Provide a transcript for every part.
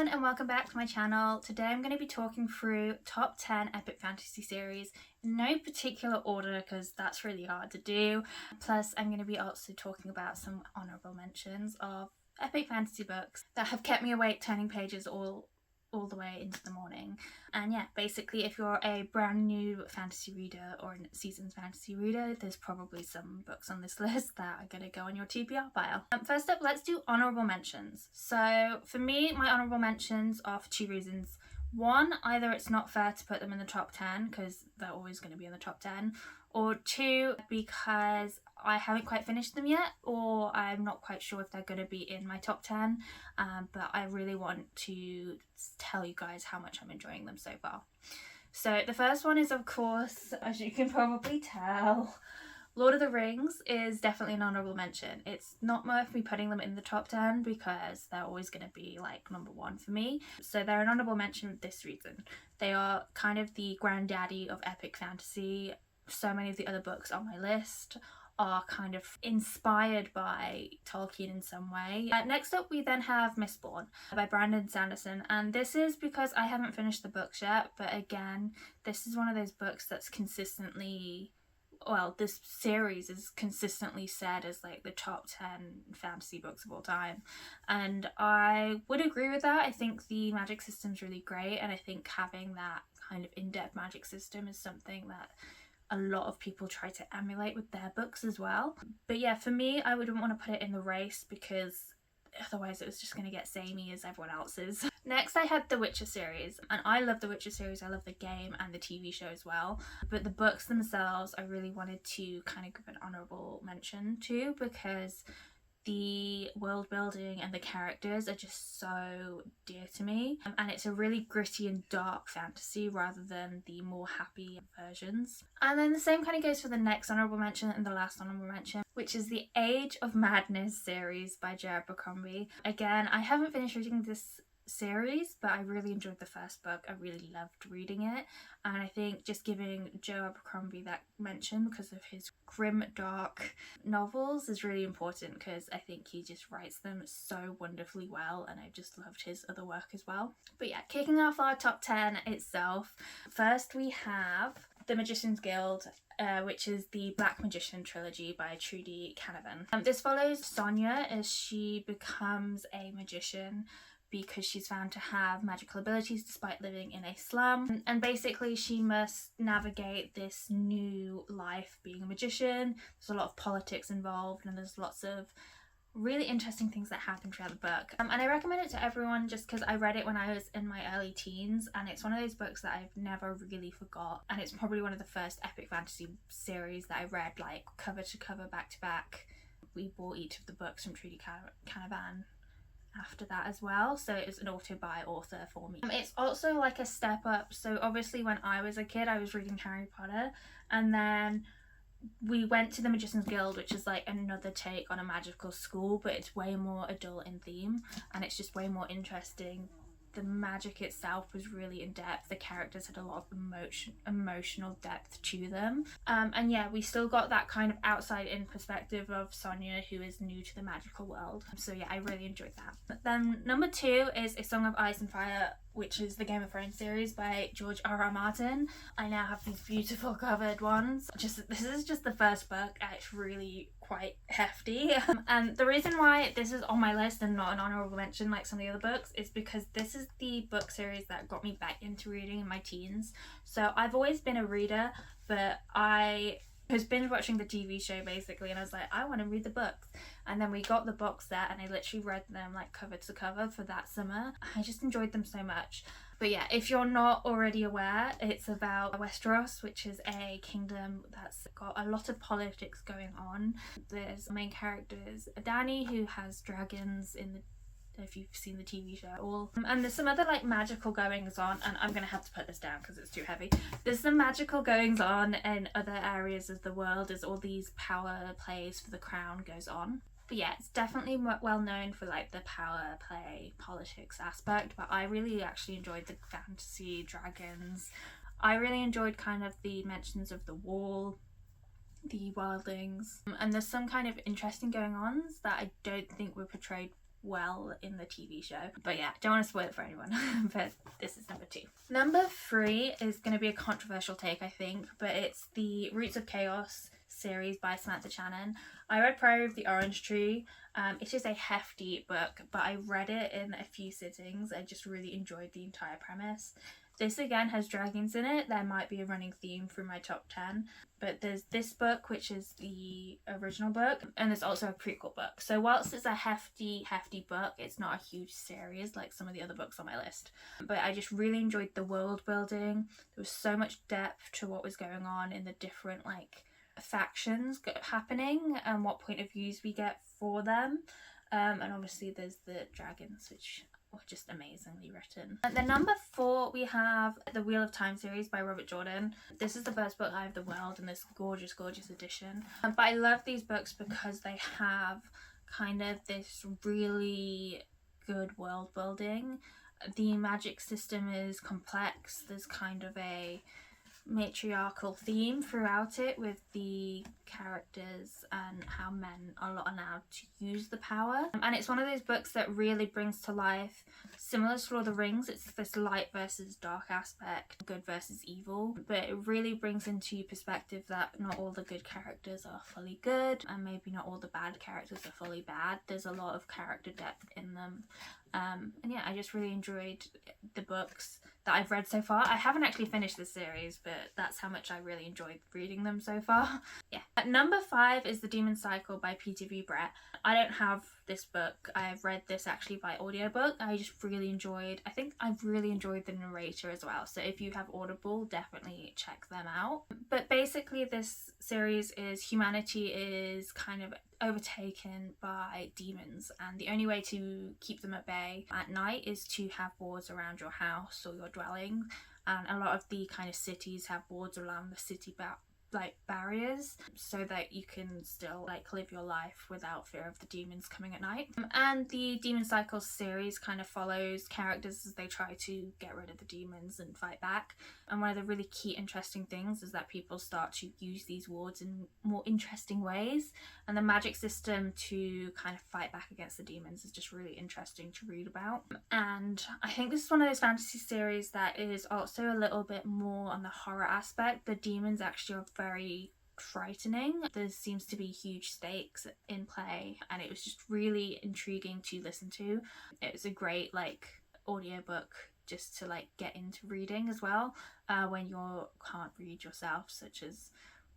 everyone and welcome back to my channel. Today I'm going to be talking through top 10 epic fantasy series in no particular order because that's really hard to do. Plus I'm going to be also talking about some honourable mentions of epic fantasy books that have kept me awake turning pages all the way into the morning. And yeah, basically if you're a brand new fantasy reader or a seasoned fantasy reader, there's probably some books on this list that are going to go on your TBR pile. First up, let's do honourable mentions. So for me, my honourable mentions are for two reasons. One, either it's not fair to put them in the top 10 because they're always going to be in the top 10, or two, because I haven't quite finished them yet, or I'm not quite sure if they're going to be in my top 10, but I really want to tell you guys how much I'm enjoying them so far. So the first one is, of course, as you can probably tell, Lord of the Rings is definitely an honourable mention. It's not worth me putting them in the top 10 because they're always going to be like number one for me. So they're an honourable mention for this reason. They are kind of the granddaddy of epic fantasy. So many of the other books on my list are kind of inspired by Tolkien in some way. Next up we then have Mistborn by Brandon Sanderson, and this is because I haven't finished the books yet, but again, this is one of those books that's consistently, well, this series is consistently said as like the top 10 fantasy books of all time, and I would agree with that. I think the magic system's really great, and I think having that kind of in-depth magic system is something that a lot of people try to emulate with their books as well. But yeah, for me, I wouldn't want to put it in the race because otherwise it was just going to get samey as everyone else's. Next I had the Witcher series, and I love the Witcher series. I love the game and the TV show as well, but the books themselves I really wanted to kind of give an honourable mention to because the world building and the characters are just so dear to me, and it's a really gritty and dark fantasy rather than the more happy versions. And then the same kind of goes for the next honourable mention and the last honourable mention, which is the Age of Madness series by J. Abercrombie. Again, I haven't finished reading this series, but I really enjoyed the first book. I really loved reading it, and I think just giving Joe Abercrombie that mention because of his grim, dark novels is really important because I think he just writes them so wonderfully well, and I just loved his other work as well. But yeah, kicking off our top 10 itself, first we have The Magician's Guild, which is the Black Magician Trilogy by Trudy Canavan. This follows Sonia as she becomes a magician because she's found to have magical abilities despite living in a slum, and basically she must navigate this new life being a magician. There's a lot of politics involved, and there's lots of really interesting things that happen throughout the book, and I recommend it to everyone just because I read it when I was in my early teens, and it's one of those books that I've never really forgot, and it's probably one of the first epic fantasy series that I read like cover to cover, back to back. We bought each of the books from Trudy Canavan after that as well, so it was an author by author for me. It's also like a step up. So obviously when I was a kid I was reading Harry Potter, and then we went to the Magician's Guild, which is like another take on a magical school, but it's way more adult in theme and it's just way more interesting. The magic itself was really in depth. The characters had a lot of emotional depth to them. And yeah, we still got that kind of outside in perspective of Sonia, who is new to the magical world. So yeah, I really enjoyed that. But then number 2 is A Song of Ice and Fire, which is the Game of Thrones series by George R.R. Martin. I now have these beautiful covered ones. This is just the first book, and it's really quite hefty. And the reason why this is on my list and not an honourable mention like some of the other books is because this is the book series that got me back into reading in my teens. So I've always been a reader, but I was binge watching the TV show basically, and I was like, I want to read the books, and then we got the box set and I literally read them like cover to cover for that summer. I just enjoyed them so much. But yeah, if you're not already aware, it's about Westeros, which is a kingdom that's got a lot of politics going on. There's main characters Dany, who has dragons in the, if you've seen the TV show at all, and there's some other like magical goings on, and I'm gonna have to put this down because it's too heavy. There's some magical goings on in other areas of the world as all these power plays for the crown goes on. But yeah, it's definitely well known for like the power play politics aspect, but I really actually enjoyed the fantasy dragons. I really enjoyed kind of the mentions of the wall, the wildlings, and there's some kind of interesting going ons that I don't think were portrayed well in the TV show. But yeah, don't want to spoil it for anyone. But this is number 2. Number 3 is going to be a controversial take, I think, but it's the Roots of Chaos series by Samantha Shannon. I read Priory of the Orange Tree. It is a hefty book, but I read it in a few sittings. I just really enjoyed the entire premise. This again has dragons in it. There might be a running theme through my top 10, but there's this book, which is the original book, and there's also a prequel book. So whilst it's a hefty book, it's not a huge series like some of the other books on my list. But I just really enjoyed the world building. There was so much depth to what was going on in the different like factions happening and what point of views we get for them. And obviously there's the dragons, which were just amazingly written. And then number 4 we have the Wheel of Time series by Robert Jordan. This is the first book I have the world in this gorgeous edition. But I love these books because they have kind of this really good world building. The magic system is complex. There's kind of a matriarchal theme throughout it with the characters and how men are not allowed to use the power, and it's one of those books that really brings to life, similar to Lord of the Rings, it's this light versus dark aspect, good versus evil, but it really brings into perspective that not all the good characters are fully good and maybe not all the bad characters are fully bad. There's a lot of character depth in them. And yeah, I just really enjoyed the books that I've read so far. I haven't actually finished the series, but that's how much I really enjoyed reading them so far. Yeah. At number 5 is The Demon Cycle by Peter V. Brett. I don't have this book. I've read this actually by audiobook. I think I've really enjoyed the narrator as well. So if you have Audible, definitely check them out. But basically this series is humanity is kind of overtaken by demons, and the only way to keep them at bay at night is to have wards around your house or your dwelling, and a lot of the kind of cities have wards around the city barriers so that you can still like live your life without fear of the demons coming at night. And the Demon Cycle series kind of follows characters as they try to get rid of the demons and fight back. And one of the really key interesting things is that people start to use these wards in more interesting ways, and the magic system to kind of fight back against the demons is just really interesting to read about. And I think this is one of those fantasy series that is also a little bit more on the horror aspect. The demons actually are very frightening. There seems to be huge stakes in play, and it was just really intriguing to listen to. It was a great like audiobook just to like get into reading as well when you can't read yourself, such as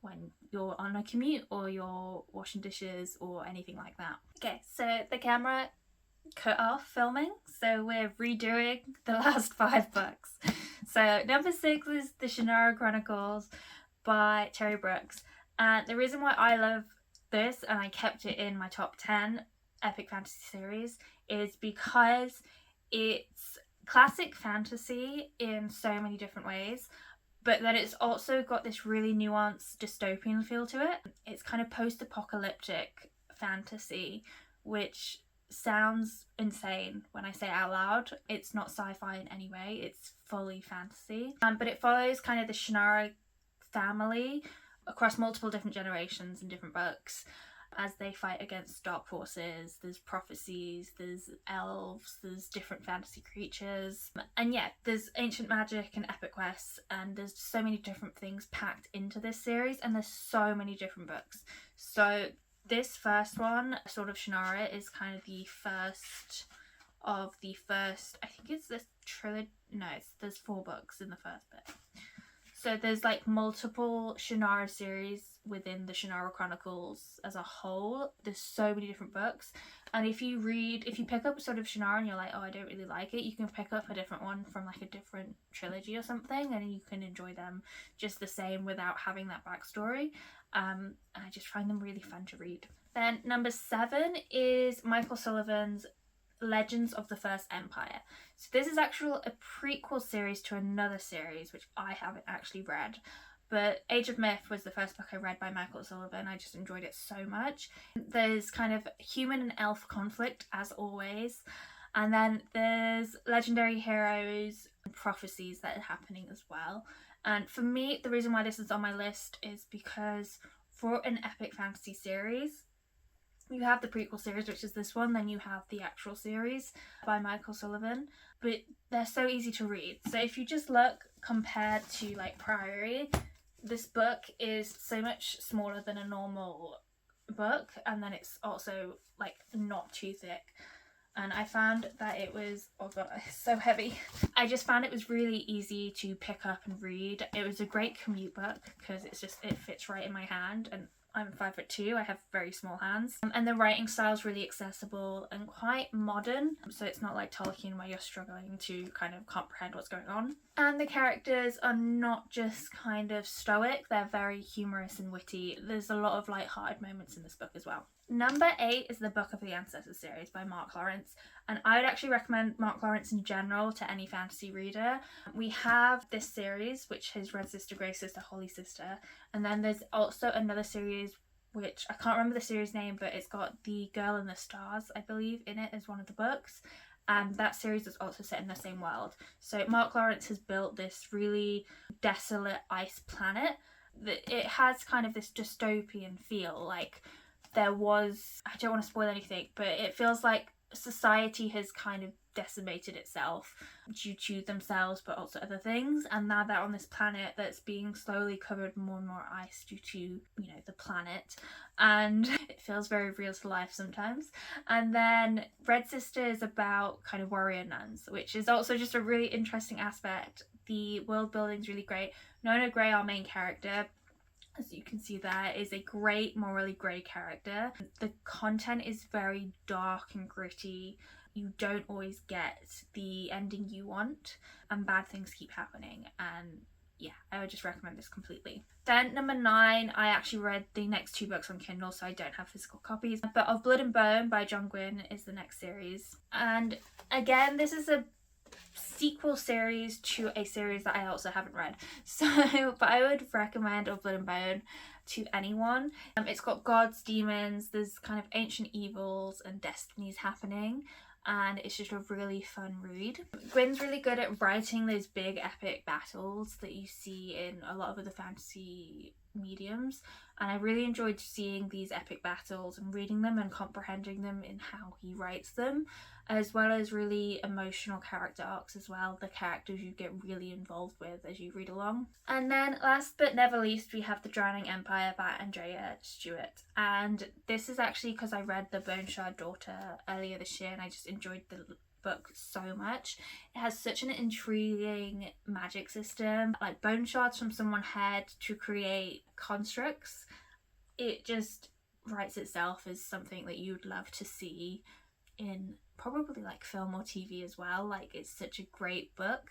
when you're on a commute or you're washing dishes or anything like that. Okay, so the camera cut off filming, so we're redoing the last 5 books. So number 6 is the Shannara Chronicles by Terry Brooks, and the reason why I love this and I kept it in my top 10 epic fantasy series is because it's classic fantasy in so many different ways, but then it's also got this really nuanced dystopian feel to it. It's kind of post-apocalyptic fantasy, which sounds insane when I say it out loud. It's not sci-fi in any way, it's fully fantasy. But it follows kind of the Shannara family across multiple different generations and different books as they fight against dark forces. There's prophecies, there's elves, there's different fantasy creatures, and yeah, there's ancient magic and epic quests, and there's so many different things packed into this series, and there's so many different books. So this first one, Sword of Shannara, is kind of the first of the first, I think it's this trilogy, no, there's 4 books in the first bit. So there's like multiple Shannara series within the Shannara Chronicles as a whole. There's so many different books, and if you pick up Sword of Shannara and you're like, oh, I don't really like it, you can pick up a different one from like a different trilogy or something, and you can enjoy them just the same without having that backstory. And I just find them really fun to read. Then number 7 is Michael Sullivan's Legends of the First Empire. So this is actually a prequel series to another series which I haven't actually read, but Age of Myth was the first book I read by Michael Sullivan. I just enjoyed it so much. There's kind of human and elf conflict as always, and then there's legendary heroes and prophecies that are happening as well. And for me, the reason why this is on my list is because for an epic fantasy series, You have the prequel series, which is this one, then you have the actual series by Michael Sullivan, but they're so easy to read. So if you just look compared to like Priory, this book is so much smaller than a normal book, and then it's also like not too thick. And I found that it was, oh god, it's so heavy. I just found it was really easy to pick up and read. It was a great commute book because it fits right in my hand, and I'm 5'2", I have very small hands. And the writing style is really accessible and quite modern, so it's not like Tolkien where you're struggling to kind of comprehend what's going on. And the characters are not just kind of stoic, they're very humorous and witty. There's a lot of light-hearted moments in this book as well. Number 8 is the Book of the Ancestor series by Mark Lawrence, and I would actually recommend Mark Lawrence in general to any fantasy reader. We have this series, which is Red Sister, Grey Sister, Holy Sister, and then there's also another series which I can't remember the series name, but it's got The Girl in the Stars, I believe, in it as one of the books. And that series is also set in the same world. So Mark Lawrence has built this really desolate ice planet. It has kind of this dystopian feel. Like there was, I don't want to spoil anything, but it feels like society has kind of decimated itself due to themselves, but also other things. And now they're on this planet that's being slowly covered more and more ice due to, you know, the planet. And it feels very real to life sometimes. And then Red Sister is about kind of warrior nuns, which is also just a really interesting aspect. The world building is really great. Nona Grey, our main character, as you can see there, is a great, morally grey character. The content is very dark and gritty. You don't always get the ending you want, and bad things keep happening. And yeah, I would just recommend this completely. Then number 9, I actually read the next 2 books on Kindle, so I don't have physical copies. But Of Blood and Bone by John Gwynne is the next series. And again, this is a sequel series to a series that I also haven't read, so but I would recommend Of Blood and Bone to anyone. It's got gods, demons, there's kind of ancient evils and destinies happening, and it's just a really fun read. Gwynne's really good at writing those big epic battles that you see in a lot of other fantasy mediums, and I really enjoyed seeing these epic battles and reading them and comprehending them in how he writes them, as well as really emotional character arcs as well, the characters you get really involved with as you read along. And then last but never least, we have The Drowning Empire by Andrea Stewart, and this is actually because I read The Bone Shard Daughter earlier this year and I just enjoyed the book so much. It has such an intriguing magic system, like bone shards from someone's head to create constructs. It just writes itself as something that you'd love to see in probably like film or TV as well. Like, it's such a great book.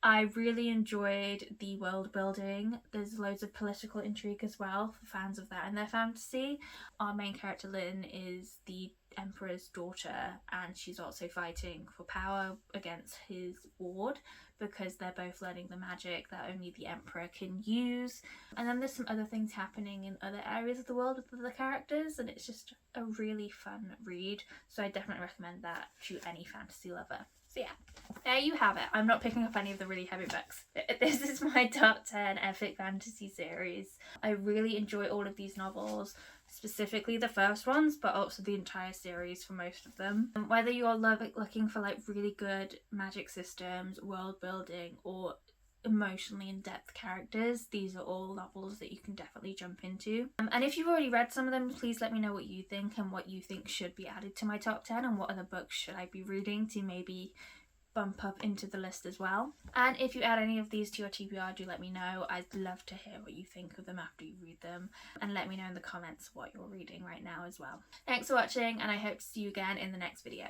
I really enjoyed the world building. There's loads of political intrigue as well for fans of that in their fantasy. Our main character Lynn is the Emperor's daughter, and she's also fighting for power against his ward because they're both learning the magic that only the Emperor can use. And then there's some other things happening in other areas of the world with other characters, and it's just a really fun read. So I definitely recommend that to any fantasy lover. So yeah, there you have it. I'm not picking up any of the really heavy books. This is my top 10 epic fantasy series. I really enjoy all of these novels, specifically the first ones, but also the entire series for most of them. Whether you're looking for like really good magic systems, world building, or emotionally in-depth characters, these are all novels that you can definitely jump into. And if you've already read some of them, please let me know what you think and what you think should be added to my top 10, and what other books should I be reading to maybe bump up into the list as well. And if you add any of these to your TBR, do let me know. I'd love to hear what you think of them after you read them, and let me know in the comments what you're reading right now as well. Thanks for watching, and I hope to see you again in the next video.